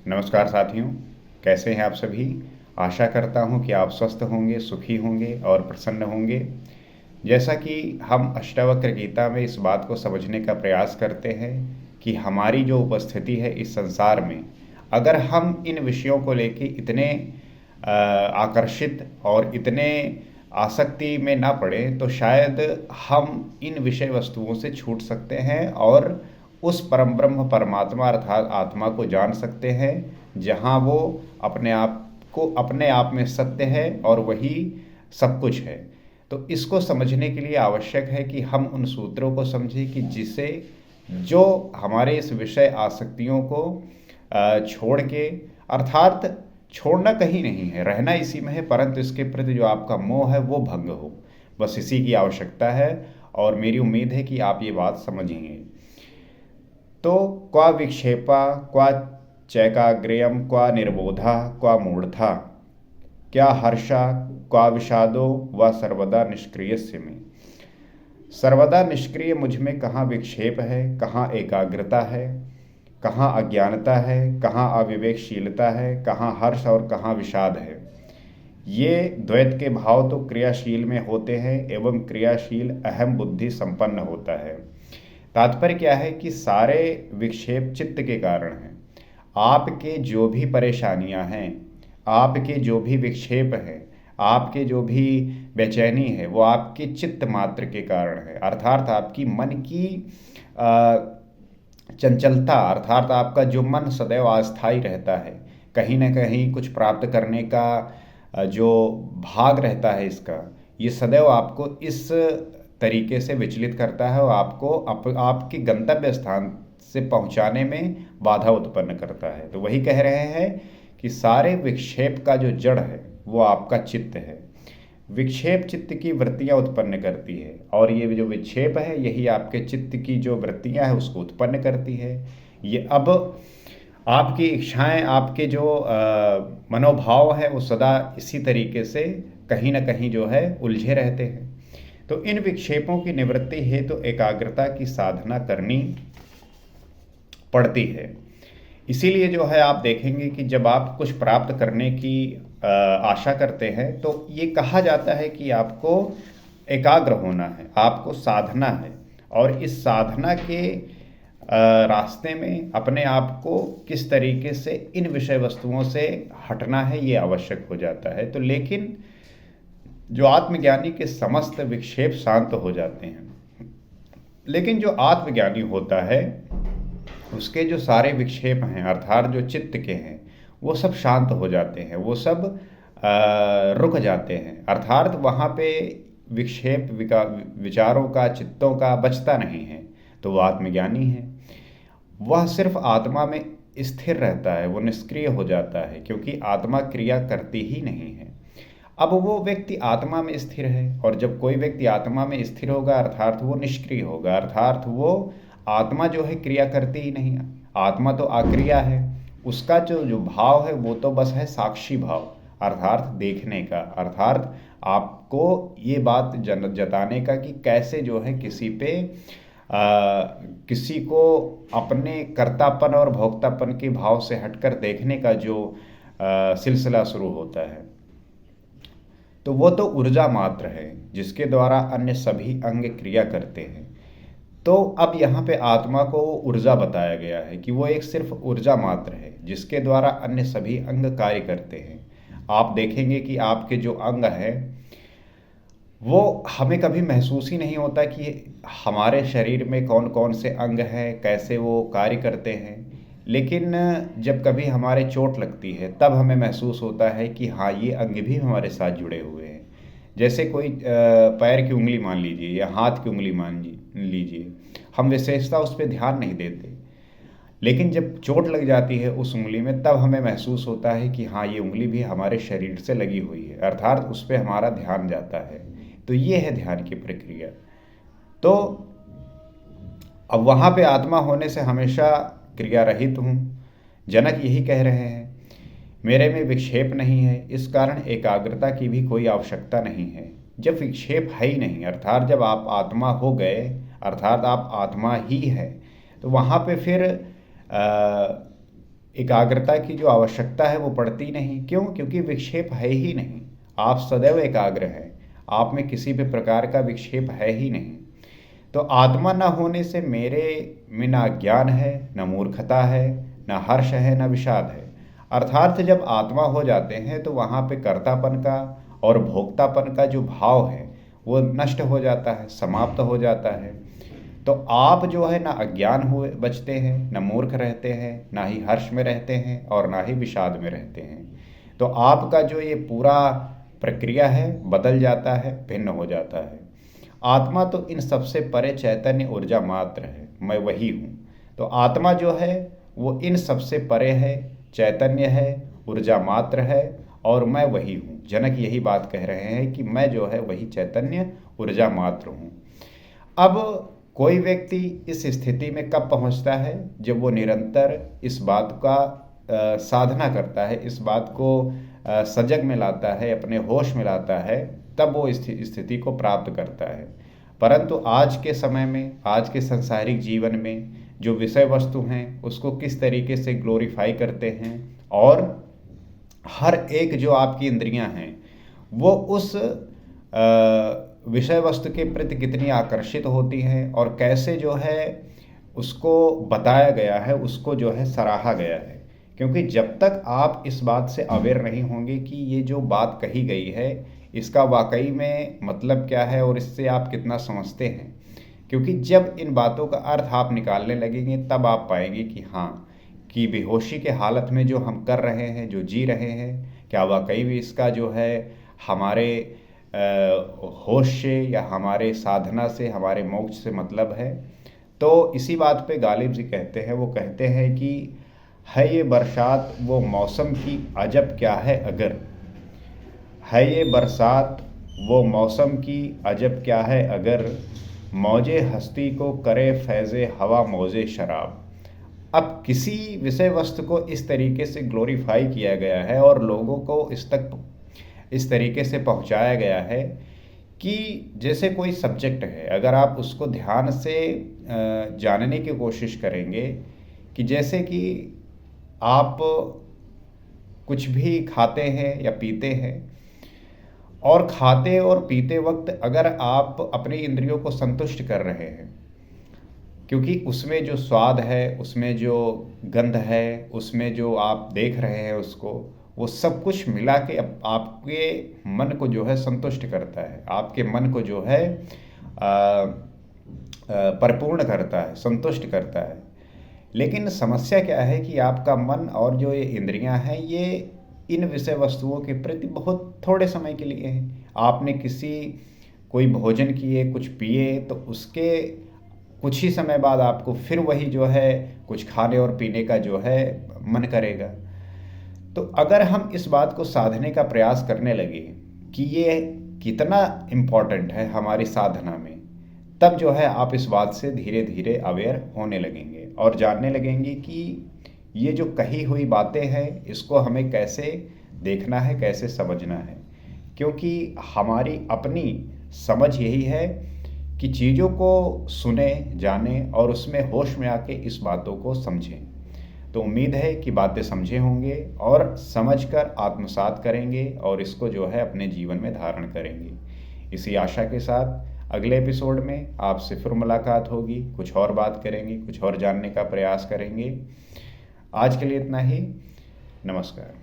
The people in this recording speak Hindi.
नमस्कार साथियों, कैसे हैं आप सभी? आशा करता हूं कि आप स्वस्थ होंगे, सुखी होंगे और प्रसन्न होंगे। जैसा कि हम अष्टावक्र गीता में इस बात को समझने का प्रयास करते हैं कि हमारी जो उपस्थिति है इस संसार में, अगर हम इन विषयों को लेके इतने आकर्षित और इतने आसक्ति में ना पड़े तो शायद हम इन विषय वस्तुओं से छूट सकते हैं और उस परम ब्रह्म परमात्मा अर्थात आत्मा को जान सकते हैं, जहाँ वो अपने आप को अपने आप में सत्य है और वही सब कुछ है। तो इसको समझने के लिए आवश्यक है कि हम उन सूत्रों को समझें कि जिसे जो हमारे इस विषय आसक्तियों को छोड़ के, अर्थात छोड़ना कहीं नहीं है, रहना इसी में है, परंतु इसके प्रति जो आपका मोह है वो भंग हो। बस इसी की आवश्यकता है और मेरी उम्मीद है कि आप ये बात समझेंगे। तो क्वा विक्षेपा क्वा चैकाग्र्यम क्वा निर्बोधा क्वा मूढ़ता क्या हर्षा क्वा विषादो व सर्वदा निष्क्रियस्य में। सर्वदा निष्क्रिय मुझ में कहाँ विक्षेप है, कहाँ एकाग्रता है, कहाँ अज्ञानता है, कहाँ अविवेकशीलता है, कहाँ हर्ष और कहाँ विषाद है। ये द्वैत के भाव तो क्रियाशील में होते हैं एवं क्रियाशील अहम बुद्धि संपन्न होता है। तात्पर्य क्या है कि सारे विक्षेप चित्त के कारण हैं। आपके जो भी परेशानियां हैं, आपके जो भी विक्षेप हैं, आपके जो भी बेचैनी है, वो आपके चित्त मात्र के कारण है, अर्थात आपकी मन की चंचलता, अर्थात आपका जो मन सदैव अस्थायी रहता है, कहीं ना कहीं कुछ प्राप्त करने का जो भाग रहता है इसका, ये सदैव आपको इस तरीके से विचलित करता है और आपको आपके गंतव्य स्थान से पहुंचाने में बाधा उत्पन्न करता है। तो वही कह रहे हैं कि सारे विक्षेप का जो जड़ है वो आपका चित्त है। विक्षेप चित्त की वृत्तियां उत्पन्न करती है और ये जो विक्षेप है यही आपके चित्त की जो वृत्तियां है उसको उत्पन्न करती है। ये अब आपकी इच्छाएं, आपके जो मनोभाव है वो सदा इसी तरीके से कहीं ना कहीं जो है उलझे रहते हैं। तो इन विक्षेपों की निवृत्ति हेतु एकाग्रता की साधना करनी पड़ती है। इसीलिए जो है आप देखेंगे कि जब आप कुछ प्राप्त करने की आशा करते हैं तो ये कहा जाता है कि आपको एकाग्र होना है, आपको साधना है और इस साधना के रास्ते में अपने आप को किस तरीके से इन विषय वस्तुओं से हटना है ये आवश्यक हो जाता है। तो लेकिन जो आत्मज्ञानी के समस्त विक्षेप शांत हो जाते हैं, लेकिन जो आत्मज्ञानी होता है उसके जो सारे विक्षेप हैं अर्थात जो चित्त के हैं वो सब शांत हो जाते हैं, वो सब रुक जाते हैं, अर्थात वहाँ पे विक्षेप विचारों का, चित्तों का बचता नहीं है। तो वो आत्मज्ञानी है, वह सिर्फ आत्मा में स्थिर रहता है, वो निष्क्रिय हो जाता है क्योंकि आत्मा क्रिया करती ही नहीं है। अब वो व्यक्ति आत्मा में स्थिर है और जब कोई व्यक्ति आत्मा में स्थिर होगा अर्थात वो निष्क्रिय होगा, अर्थात वो आत्मा जो है क्रिया करती ही नहीं, आत्मा तो अक्रिया है, उसका जो भाव है वो तो बस है साक्षी भाव, अर्थात देखने का, अर्थात आपको ये बात जताने का कि कैसे जो है किसी को अपने कर्तापन और भोक्तापन के भाव से हटकर देखने का जो सिलसिला शुरू होता है। तो वो तो ऊर्जा मात्र है जिसके द्वारा अन्य सभी अंग क्रिया करते हैं। तो अब यहाँ पे आत्मा को ऊर्जा बताया गया है कि वो एक सिर्फ ऊर्जा मात्र है जिसके द्वारा अन्य सभी अंग कार्य करते हैं। आप देखेंगे कि आपके जो अंग हैं वो हमें कभी महसूस ही नहीं होता कि हमारे शरीर में कौन कौन से अंग हैं, कैसे वो कार्य करते हैं, लेकिन जब कभी हमारे चोट लगती है तब हमें महसूस होता है कि हाँ ये अंग भी हमारे साथ जुड़े हुए हैं। जैसे कोई पैर की उंगली मान लीजिए या हाथ की उंगली मान लीजिए, हम विशेषता उस पर ध्यान नहीं देते, लेकिन जब चोट लग जाती है उस उंगली में तब हमें महसूस होता है कि हाँ ये उंगली भी हमारे शरीर से लगी हुई है, अर्थात उस पर हमारा ध्यान जाता है। तो ये है ध्यान की प्रक्रिया। तो अब वहाँ पे आत्मा होने से हमेशा क्रिया रहित हूँ। जनक यही कह रहे हैं, मेरे में विक्षेप नहीं है, इस कारण एकाग्रता की भी कोई आवश्यकता नहीं है। जब विक्षेप है ही नहीं, अर्थात जब आप आत्मा हो गए, अर्थात आप आत्मा ही है, तो वहाँ पे फिर एकाग्रता की जो आवश्यकता है वो पड़ती नहीं। क्यों? क्योंकि विक्षेप है ही नहीं। आप सदैव एकाग्र हैं, आप में किसी भी प्रकार का विक्षेप है ही नहीं। तो आत्मा न होने से मेरे में ना ज्ञान है, न मूर्खता है, न हर्ष है, न विषाद है। अर्थात जब आत्मा हो जाते हैं तो वहाँ पे कर्तापन का और भोक्तापन का जो भाव है वो नष्ट हो जाता है, समाप्त हो जाता है। तो आप जो है ना अज्ञान हुए बचते हैं, न मूर्ख रहते हैं, ना ही हर्ष में रहते हैं और ना ही विषाद में रहते हैं। तो आपका जो ये पूरा प्रक्रिया है बदल जाता है, भिन्न हो जाता है। आत्मा तो इन सबसे परे चैतन्य ऊर्जा मात्र है, मैं वही हूँ। तो आत्मा जो है वो इन सबसे परे है, चैतन्य है, ऊर्जा मात्र है और मैं वही हूँ। जनक यही बात कह रहे हैं कि मैं जो है वही चैतन्य ऊर्जा मात्र हूँ। अब कोई व्यक्ति इस स्थिति में कब पहुँचता है? जब वो निरंतर इस बात का साधना करता है, इस बात को सजग में लाता है, अपने होश में लाता है, तब वो इस स्थिति को प्राप्त करता है। परंतु आज के समय में, आज के सांसारिक जीवन में जो विषय वस्तु हैं उसको किस तरीके से ग्लोरीफाई करते हैं और हर एक जो आपकी इंद्रियां हैं वो उस विषय वस्तु के प्रति कितनी आकर्षित होती हैं और कैसे जो है उसको बताया गया है, उसको जो है सराहा गया है। क्योंकि जब तक आप इस बात से अवेयर नहीं होंगे कि ये जो बात कही गई है इसका वाकई में मतलब क्या है और इससे आप कितना समझते हैं, क्योंकि जब इन बातों का अर्थ आप निकालने लगेंगे तब आप पाएंगे कि हाँ, कि बेहोशी के हालत में जो हम कर रहे हैं, जो जी रहे हैं, क्या वाकई में इसका जो है हमारे होश से या हमारे साधना से, हमारे मोक्ष से मतलब है। तो इसी बात पे गालिब जी कहते हैं, वो कहते हैं कि है ये बरसात वो मौसम की अजब क्या है अगर, है ये बरसात वो मौसम की अजब क्या है अगर, मौजे हस्ती को करे फैज़े हवा मौजे शराब। अब किसी विषय वस्तु को इस तरीके से ग्लोरीफाई किया गया है और लोगों को इस तक इस तरीके से पहुंचाया गया है कि जैसे कोई सब्जेक्ट है, अगर आप उसको ध्यान से जानने की कोशिश करेंगे कि जैसे कि आप कुछ भी खाते हैं या पीते हैं और खाते और पीते वक्त अगर आप अपनी इंद्रियों को संतुष्ट कर रहे हैं, क्योंकि उसमें जो स्वाद है, उसमें जो गंध है, उसमें जो आप देख रहे हैं उसको, वो सब कुछ मिला के आपके मन को जो है संतुष्ट करता है, आपके मन को जो है परिपूर्ण करता है, संतुष्ट करता है। लेकिन समस्या क्या है कि आपका मन और जो ये इंद्रियां हैं ये इन विषय वस्तुओं के प्रति बहुत थोड़े समय के लिए हैं। आपने कोई भोजन किए, कुछ पिए, तो उसके कुछ ही समय बाद आपको फिर वही जो है कुछ खाने और पीने का जो है मन करेगा। तो अगर हम इस बात को साधने का प्रयास करने लगे कि ये कितना इम्पोर्टेंट है हमारी साधना में, तब जो है आप इस बात से धीरे धीरे अवेयर होने लगेंगे और जानने लगेंगे कि ये जो कही हुई बातें हैं इसको हमें कैसे देखना है, कैसे समझना है। क्योंकि हमारी अपनी समझ यही है कि चीज़ों को सुने, जाने और उसमें होश में आके इस बातों को समझें। तो उम्मीद है कि बातें समझे होंगे और समझकर आत्मसात करेंगे और इसको जो है अपने जीवन में धारण करेंगे। इसी आशा के साथ अगले एपिसोड में आपसे फिर मुलाकात होगी, कुछ और बात करेंगे, कुछ और जानने का प्रयास करेंगे। आज के लिए इतना ही। नमस्कार।